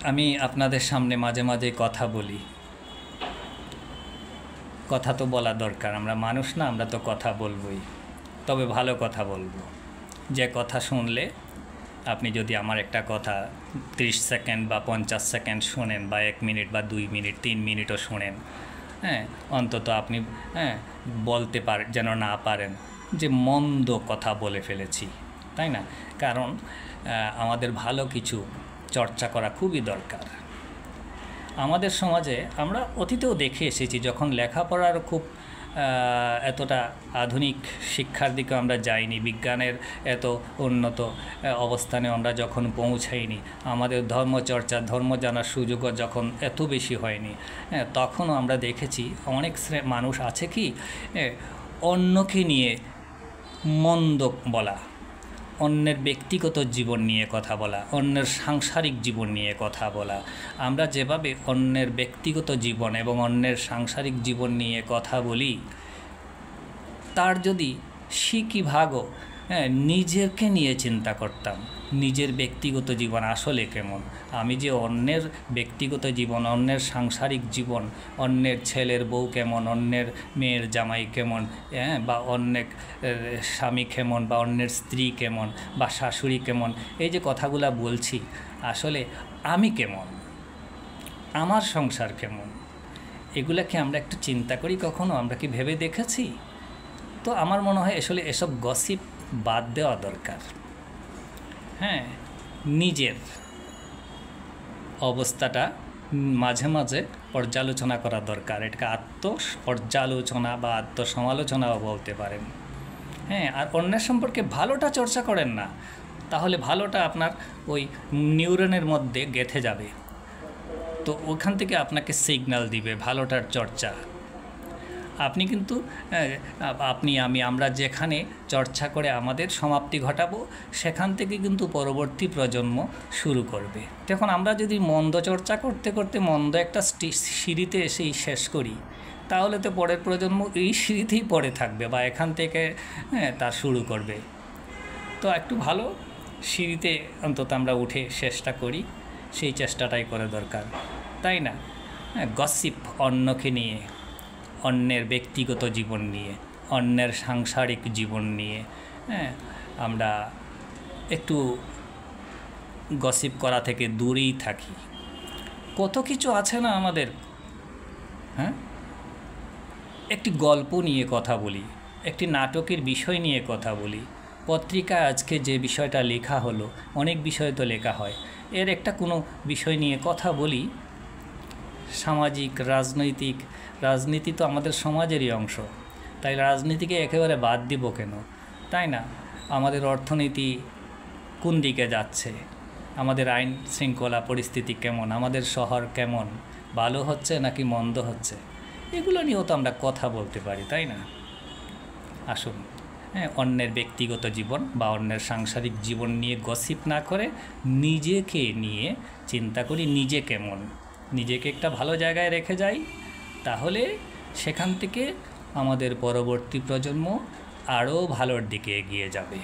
আমি আপনাদের সামনে মাঝে মাঝে কথা বলি। কথা তো বলা দরকার, আমরা মানুষ না, আমরা তো কথা বলবই, তবে ভালো কথা বলবো। যে কথা শুনলে আপনি যদি আমার একটা কথা 30 সেকেন্ড বা 50 সেকেন্ড শোনেন, বা 1 মিনিট বা 2 মিনিট 3 মিনিটও শোনেন, হ্যাঁ, অন্তত আপনি বলতে যেন না পারেন যে মন্দ কথা বলে ফেলেছি, তাই না? কারণ আমাদের ভালো কিছু চর্চা করা খুবই দরকার। আমাদের সমাজে আমরা অতীতেও দেখে এসেছি, যখন লেখাপড়ার খুব এতটা আধুনিক শিক্ষার দিকে আমরা যাইনি, বিজ্ঞানের এত উন্নত অবস্থানে আমরা যখন পৌঁছাইনি, আমাদের ধর্মচর্চা, ধর্ম জানার সুযোগও যখন এত বেশি হয়নি, তখনও আমরা দেখেছি অনেক মানুষ আছে কি অন্যকে নিয়ে মন্দ বলা, অন্যের ব্যক্তিগত জীবন নিয়ে কথা বলা, অন্যের সাংসারিক জীবন নিয়ে কথা বলা। আমরা যেভাবে অন্যের ব্যক্তিগত জীবন এবং অন্যের সাংসারিক জীবন নিয়ে কথা বলি, তার যদি শিকি ভাগও নিজেকে নিয়ে চিন্তা করতাম, নিজের ব্যক্তিগত জীবন আসলে কেমন, আমি যে অন্যের ব্যক্তিগত জীবন, অন্যের সাংসারিক জীবন, অন্যের ছেলের বউ কেমন, অন্যের মেয়ের জামাই কেমন, বা অন্যের স্বামী কেমন, বা অন্যের স্ত্রী কেমন, বা শাশুড়ি কেমন, এই যে কথাগুলো বলছি, আসলে আমি কেমন, আমার সংসার কেমন, এগুলাকে আমরা একটু চিন্তা করি কখনো? আমরা কি ভেবে দেখেছি? তো আমার মনে হয় আসলে এসব গসিপ বাদ দেওয়া দরকার। নিজের অবস্থাটা মাঝে মাঝে পর্যালোচনা করা দরকার। এটাকে আত্মপর্যালোচনা বা আত্মসমালোচনাও বলতে পারেন। আর অন্যের সম্পর্কে ভালোটা চর্চা করেন না, তাহলে ভালোটা আপনার ওই নিউরনের মধ্যে গেঁথে যাবে, তো ওখান থেকে আপনাকে সিগন্যাল দিবে ভালোটার চর্চা। আপনি কিন্তু আমরা যেখানে চর্চা করে আমাদের সমাপ্তি ঘটাবো, সেখান থেকে কিন্তু পরবর্তী প্রজন্ম শুরু করবে। তখন আমরা যদি মন্দ চর্চা করতে করতে মন্দ একটা সিঁড়িতে এসেই শেষ করি, তাহলে তো পরের প্রজন্ম এই সিঁড়িতেই পড়ে থাকবে, বা এখান থেকে তার শুরু করবে। তো একটু ভালো সিঁড়িতে অন্তত আমরা উঠে চেষ্টা করি, সেই চেষ্টাটাই করে দরকার, তাই না? গসিপ অন্যকে নিয়ে, অন্যের ব্যক্তিগত জীবন নিয়ে, অন্যের সাংসারিক জীবন নিয়ে আমরা একটু গসিপ করা থেকে দূরেই থাকি। কত কিছু আছে না আমাদের, একটি গল্প নিয়ে কথা বলি, একটি নাটকের বিষয় নিয়ে কথা বলি, পত্রিকায় আজকে যে বিষয়টা লেখা হলো, অনেক বিষয় তো লেখা হয়, এর একটা কোনো বিষয় নিয়ে কথা বলি। সামাজিক, রাজনীতি তো আমাদের সমাজেরই অংশ, তাই রাজনীতিকে একেবারে বাদ দিব কেন, তাই না? আমাদের অর্থনীতি কোন দিকে যাচ্ছে, আমাদের আইন শৃঙ্খলা পরিস্থিতি কেমন, আমাদের শহর কেমন, ভালো হচ্ছে নাকি মন্দ হচ্ছে, এগুলো নিয়েও তো আমরা কথা বলতে পারি, তাই না? আসুন, অন্যের ব্যক্তিগত জীবন বা অন্যের সাংসারিক জীবন নিয়ে গসিপ না করে নিজেকে নিয়ে চিন্তা করি, নিজে কেমন, নিজেকে একটা ভালো জায়গায় রেখে যাই, তাহলে সেখান থেকে আমাদের পরবর্তী প্রজন্ম আরও ভালোর দিকে এগিয়ে যাবে।